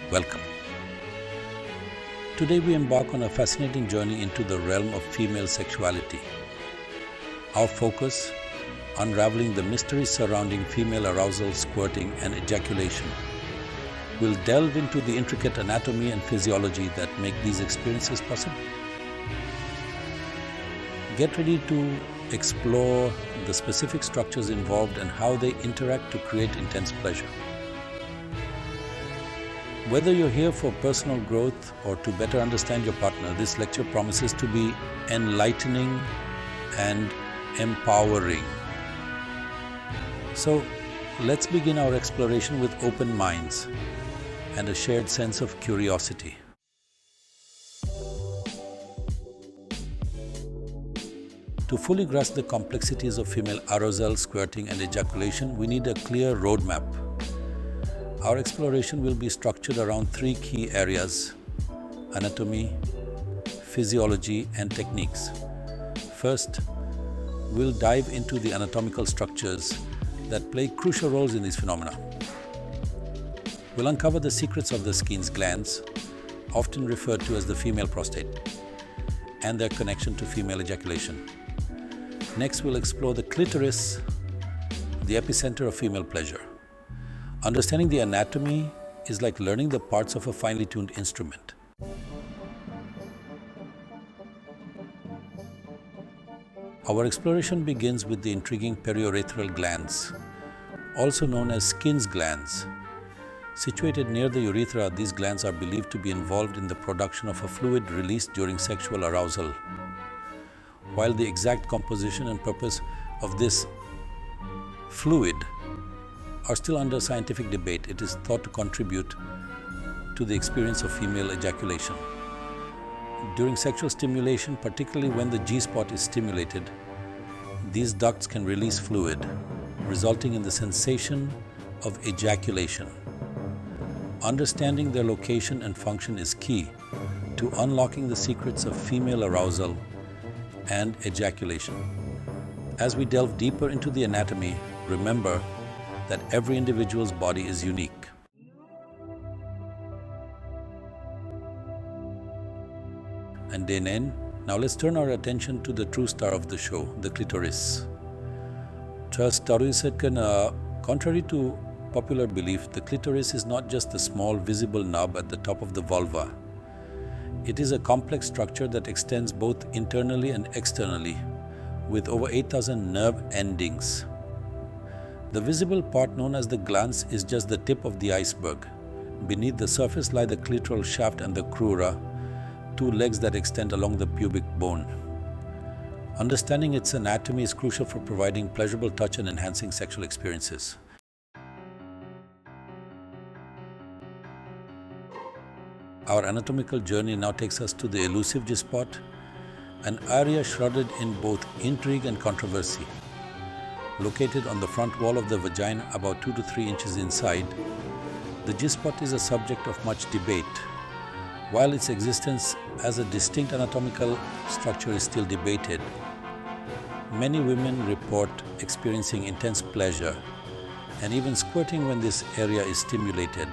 Welcome. Today we embark on a fascinating journey into the realm of female sexuality. Our focus, unraveling the mysteries surrounding female arousal, squirting and ejaculation. We'll delve into the intricate anatomy and physiology that make these experiences possible. Get ready to explore the specific structures involved and how they interact to create intense pleasure. Whether you're here for personal growth or to better understand your partner, this lecture promises to be enlightening and empowering. So let's begin our exploration with open minds and a shared sense of curiosity. To fully grasp the complexities of female arousal, squirting and ejaculation, we need a clear roadmap. Our exploration will be structured around three key areas: anatomy, physiology and techniques. First, we'll dive into the anatomical structures that play crucial roles in these phenomena. We'll uncover the secrets of the Skene's glands, often referred to as the female prostate, and their connection to female ejaculation. Next, we'll explore the clitoris, the epicenter of female pleasure. Understanding the anatomy is like learning the parts of a finely tuned instrument. Our exploration begins with the intriguing periurethral glands, also known as Skene's glands. Situated near the urethra, these glands are believed to be involved in the production of a fluid released during sexual arousal. While the exact composition and purpose of this fluid are still under scientific debate, it is thought to contribute to the experience of female ejaculation. During sexual stimulation, particularly when the G-spot is stimulated, these ducts can release fluid, resulting in the sensation of ejaculation. Understanding their location and function is key to unlocking the secrets of female arousal and ejaculation. As we delve deeper into the anatomy, remember that every individual's body is unique. And then, now let's turn our attention to the true star of the show, the clitoris. Contrary to popular belief, the clitoris is not just a small visible knob at the top of the vulva. It is a complex structure that extends both internally and externally, with over 8,000 nerve endings. The visible part, known as the glands, is just the tip of the iceberg. Beneath the surface lie the clitoral shaft and the crura, two legs that extend along the pubic bone. Understanding its anatomy is crucial for providing pleasurable touch and enhancing sexual experiences. Our anatomical journey now takes us to the elusive G-spot, an area shrouded in both intrigue and controversy. Located on the front wall of the vagina, about 2 to 3 inches inside, the G-spot is a subject of much debate. While its existence as a distinct anatomical structure is still debated, many women report experiencing intense pleasure and even squirting when this area is stimulated.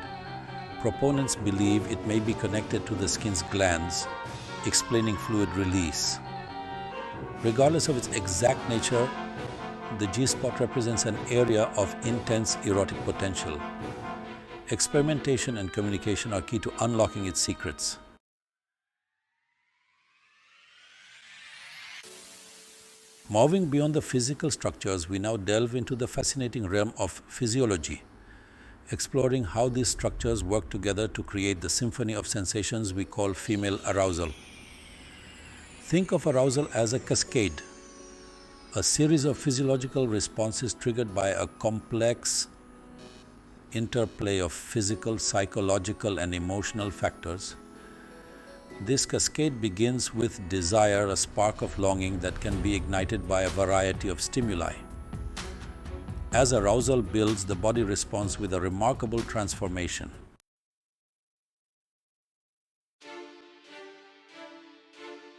Proponents believe it may be connected to the Skene's glands, explaining fluid release. Regardless of its exact nature, the G-spot represents an area of intense erotic potential. Experimentation and communication are key to unlocking its secrets. Moving beyond the physical structures, we now delve into the fascinating realm of physiology, exploring how these structures work together to create the symphony of sensations we call female arousal. Think of arousal as a cascade, a series of physiological responses triggered by a complex interplay of physical, psychological and emotional factors. This cascade begins with desire, a spark of longing that can be ignited by a variety of stimuli. As arousal builds, the body responds with a remarkable transformation.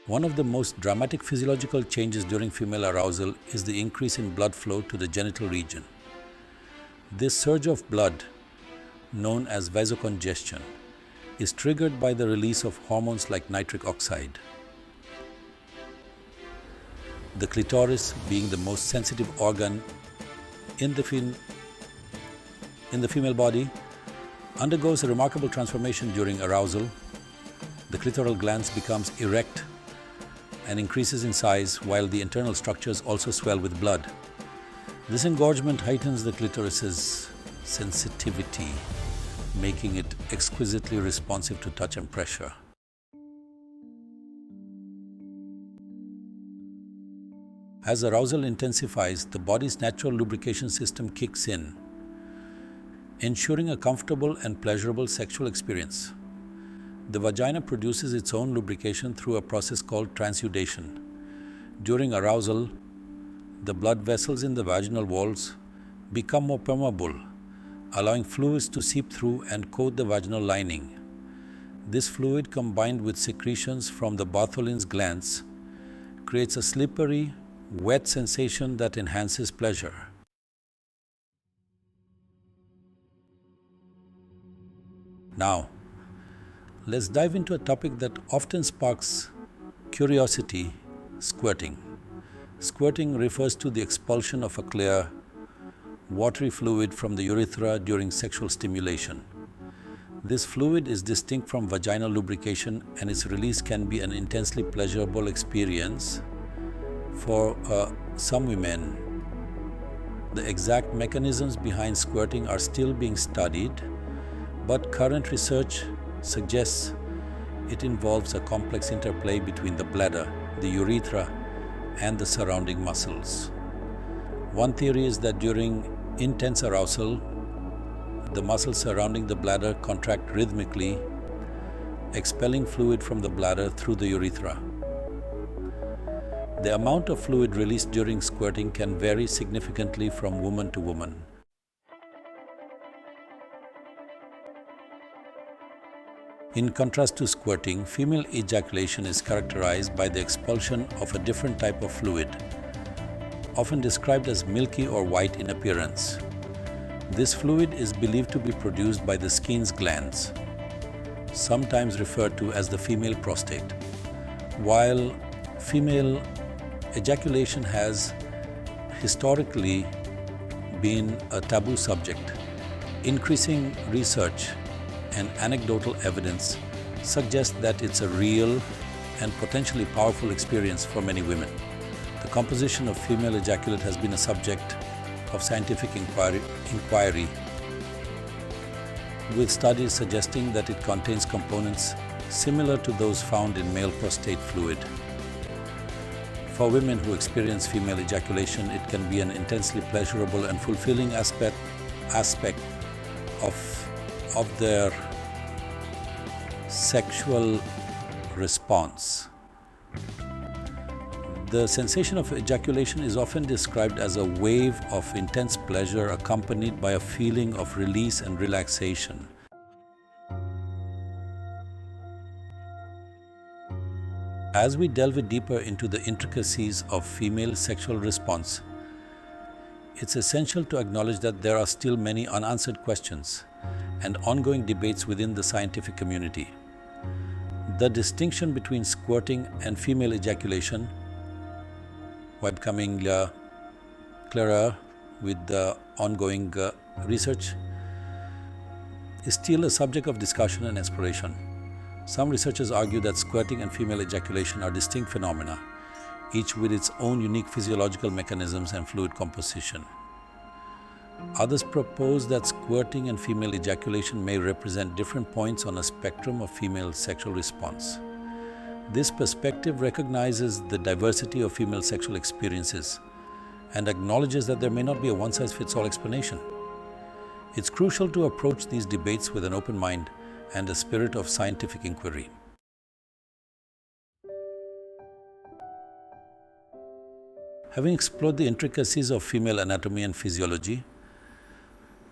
One of the most dramatic physiological changes during female arousal is the increase in blood flow to the genital region. This surge of blood, known as vasocongestion, is triggered by the release of hormones like nitric oxide. The clitoris, being the most sensitive organ in the female body, undergoes a remarkable transformation during arousal. The clitoral glands becomes erect and increases in size, while the internal structures also swell with blood. This engorgement heightens the clitoris's sensitivity, making it exquisitely responsive to touch and pressure. As arousal intensifies, the body's natural lubrication system kicks in, ensuring a comfortable and pleasurable sexual experience. The vagina produces its own lubrication through a process called transudation. During arousal, the blood vessels in the vaginal walls become more permeable, allowing fluids to seep through and coat the vaginal lining. This fluid, combined with secretions from the Bartholin's glands, creates a slippery, wet sensation that enhances pleasure. Now, let's dive into a topic that often sparks curiosity: squirting. Squirting refers to the expulsion of a clear, watery fluid from the urethra during sexual stimulation. This fluid is distinct from vaginal lubrication, and its release can be an intensely pleasurable experience for some women. The exact mechanisms behind squirting are still being studied, but current research suggests it involves a complex interplay between the bladder, the urethra, and the surrounding muscles. One theory is that during intense arousal, the muscles surrounding the bladder contract rhythmically, expelling fluid from the bladder through the urethra. The amount of fluid released during squirting can vary significantly from woman to woman. In contrast to squirting, female ejaculation is characterized by the expulsion of a different type of fluid, often described as milky or white in appearance. This fluid is believed to be produced by the Skene's glands, sometimes referred to as the female prostate. While female ejaculation has historically been a taboo subject, increasing research and anecdotal evidence suggests that it's a real and potentially powerful experience for many women. The composition of female ejaculate has been a subject of scientific inquiry, with studies suggesting that it contains components similar to those found in male prostate fluid. For women who experience female ejaculation, it can be an intensely pleasurable and fulfilling aspect of their sexual response. The sensation of ejaculation is often described as a wave of intense pleasure accompanied by a feeling of release and relaxation. As we delve deeper into the intricacies of female sexual response, it's essential to acknowledge that there are still many unanswered questions and ongoing debates within the scientific community. The distinction between squirting and female ejaculation, while becoming clearer with the ongoing research, is still a subject of discussion and exploration. Some researchers argue that squirting and female ejaculation are distinct phenomena, each with its own unique physiological mechanisms and fluid composition. Others propose that squirting and female ejaculation may represent different points on a spectrum of female sexual response. This perspective recognizes the diversity of female sexual experiences and acknowledges that there may not be a one-size-fits-all explanation. It's crucial to approach these debates with an open mind and a spirit of scientific inquiry. Having explored the intricacies of female anatomy and physiology,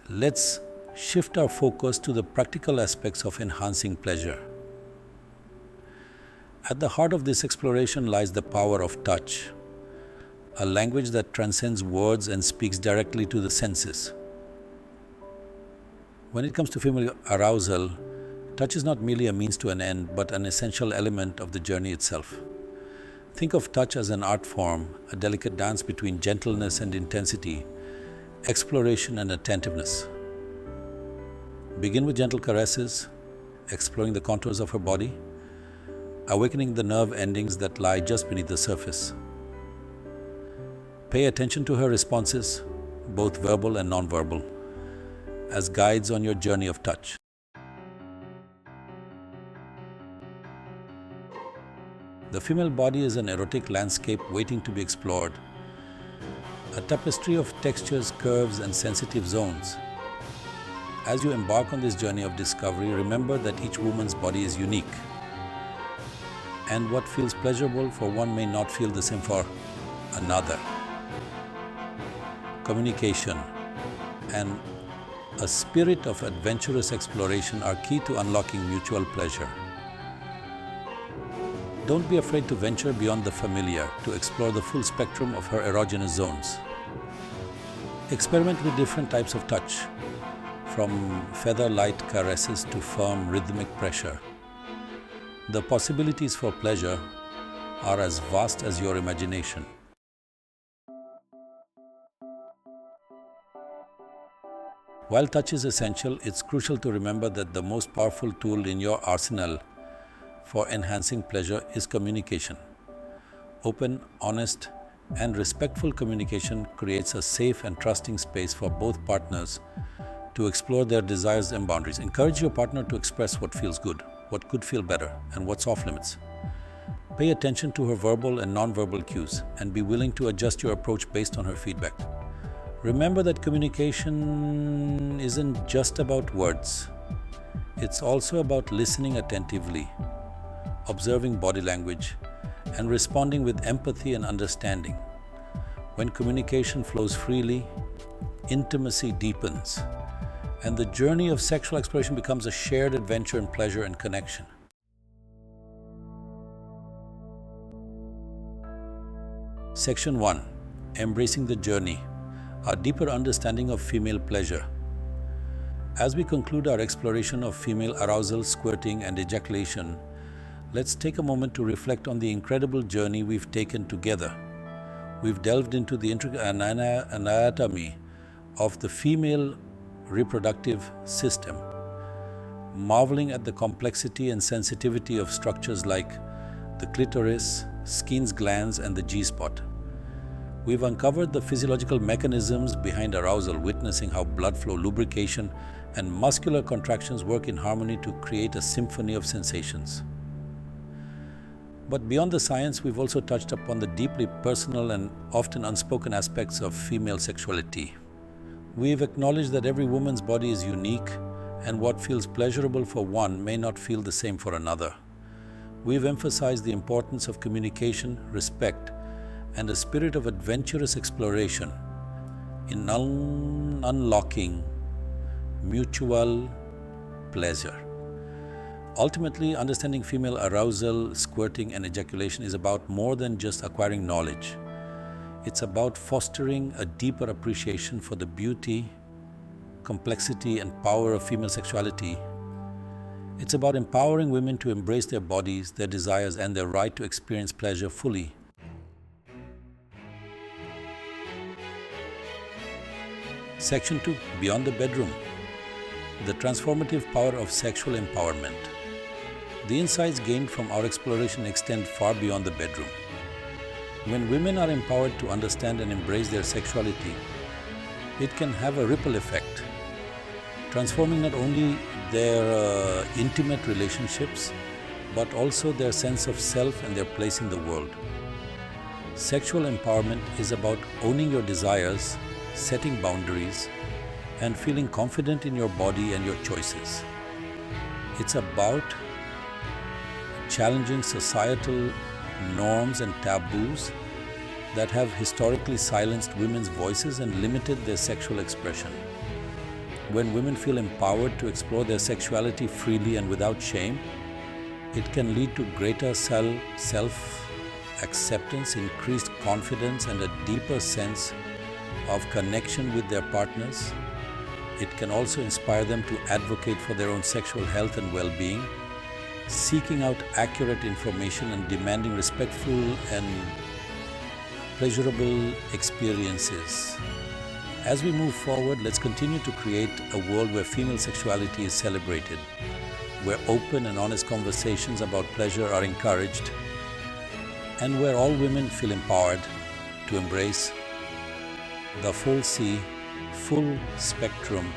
let's shift our focus to the practical aspects of enhancing pleasure. At the heart of this exploration lies the power of touch, a language that transcends words and speaks directly to the senses. When it comes to female arousal, Touch is not merely a means to an end, but an essential element of the journey itself. Think of touch as an art form, a delicate dance between gentleness and intensity, exploration and attentiveness. Begin with gentle caresses, exploring the contours of her body, awakening the nerve endings that lie just beneath the surface. Pay attention to her responses, both verbal and non-verbal, as guides on your journey of touch. The female body is an erotic landscape waiting to be explored, a tapestry of textures, curves, and sensitive zones. As you embark on this journey of discovery, remember that each woman's body is unique, and what feels pleasurable for one may not feel the same for another. Communication and a spirit of adventurous exploration are key to unlocking mutual pleasure. Don't be afraid to venture beyond the familiar, to explore the full spectrum of her erogenous zones. Experiment with different types of touch, from feather-light caresses to firm rhythmic pressure. The possibilities for pleasure are as vast as your imagination. While touch is essential, it's crucial to remember that the most powerful tool in your arsenal for enhancing pleasure is communication. Open, honest, and respectful communication creates a safe and trusting space for both partners to explore their desires and boundaries. Encourage your partner to express what feels good, what could feel better, and what's off limits. Pay attention to her verbal and non-verbal cues and be willing to adjust your approach based on her feedback. Remember that communication isn't just about words. It's also about listening attentively, observing body language, and responding with empathy and understanding. When communication flows freely, intimacy deepens, and the journey of sexual exploration becomes a shared adventure in pleasure and connection. Section 1. Embracing the journey, a deeper understanding of female pleasure. As we conclude our exploration of female arousal, squirting, and ejaculation, let's take a moment to reflect on the incredible journey we've taken together. We've delved into the intricate anatomy of the female reproductive system, marveling at the complexity and sensitivity of structures like the clitoris, Skene's glands, and the G-spot. We've uncovered the physiological mechanisms behind arousal, witnessing how blood flow, lubrication, and muscular contractions work in harmony to create a symphony of sensations. But beyond the science, we've also touched upon the deeply personal and often unspoken aspects of female sexuality. We've acknowledged that every woman's body is unique, and what feels pleasurable for one may not feel the same for another. We've emphasized the importance of communication, respect, and a spirit of adventurous exploration in unlocking mutual pleasure. Ultimately, understanding female arousal, squirting, and ejaculation is about more than just acquiring knowledge. It's about fostering a deeper appreciation for the beauty, complexity, and power of female sexuality. It's about empowering women to embrace their bodies, their desires, and their right to experience pleasure fully. Section 2. Beyond the bedroom. The transformative power of sexual empowerment. The insights gained from our exploration extend far beyond the bedroom. When women are empowered to understand and embrace their sexuality, it can have a ripple effect, transforming not only their intimate relationships, but also their sense of self and their place in the world. Sexual empowerment is about owning your desires, setting boundaries, and feeling confident in your body and your choices. It's about challenging societal norms and taboos that have historically silenced women's voices and limited their sexual expression. When women feel empowered to explore their sexuality freely and without shame, it can lead to greater self-acceptance, increased confidence, and a deeper sense of connection with their partners, It can also inspire them to advocate for their own sexual health and well-being, seeking out accurate information and demanding respectful and pleasurable experiences. As we move forward, let's continue to create a world where female sexuality is celebrated, where open and honest conversations about pleasure are encouraged, and where all women feel empowered to embrace the full spectrum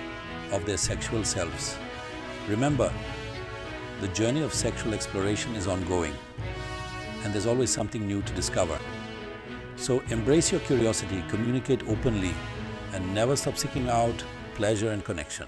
of their sexual selves. Remember, the journey of sexual exploration is ongoing, and there's always something new to discover. So embrace your curiosity, communicate openly, and never stop seeking out pleasure and connection.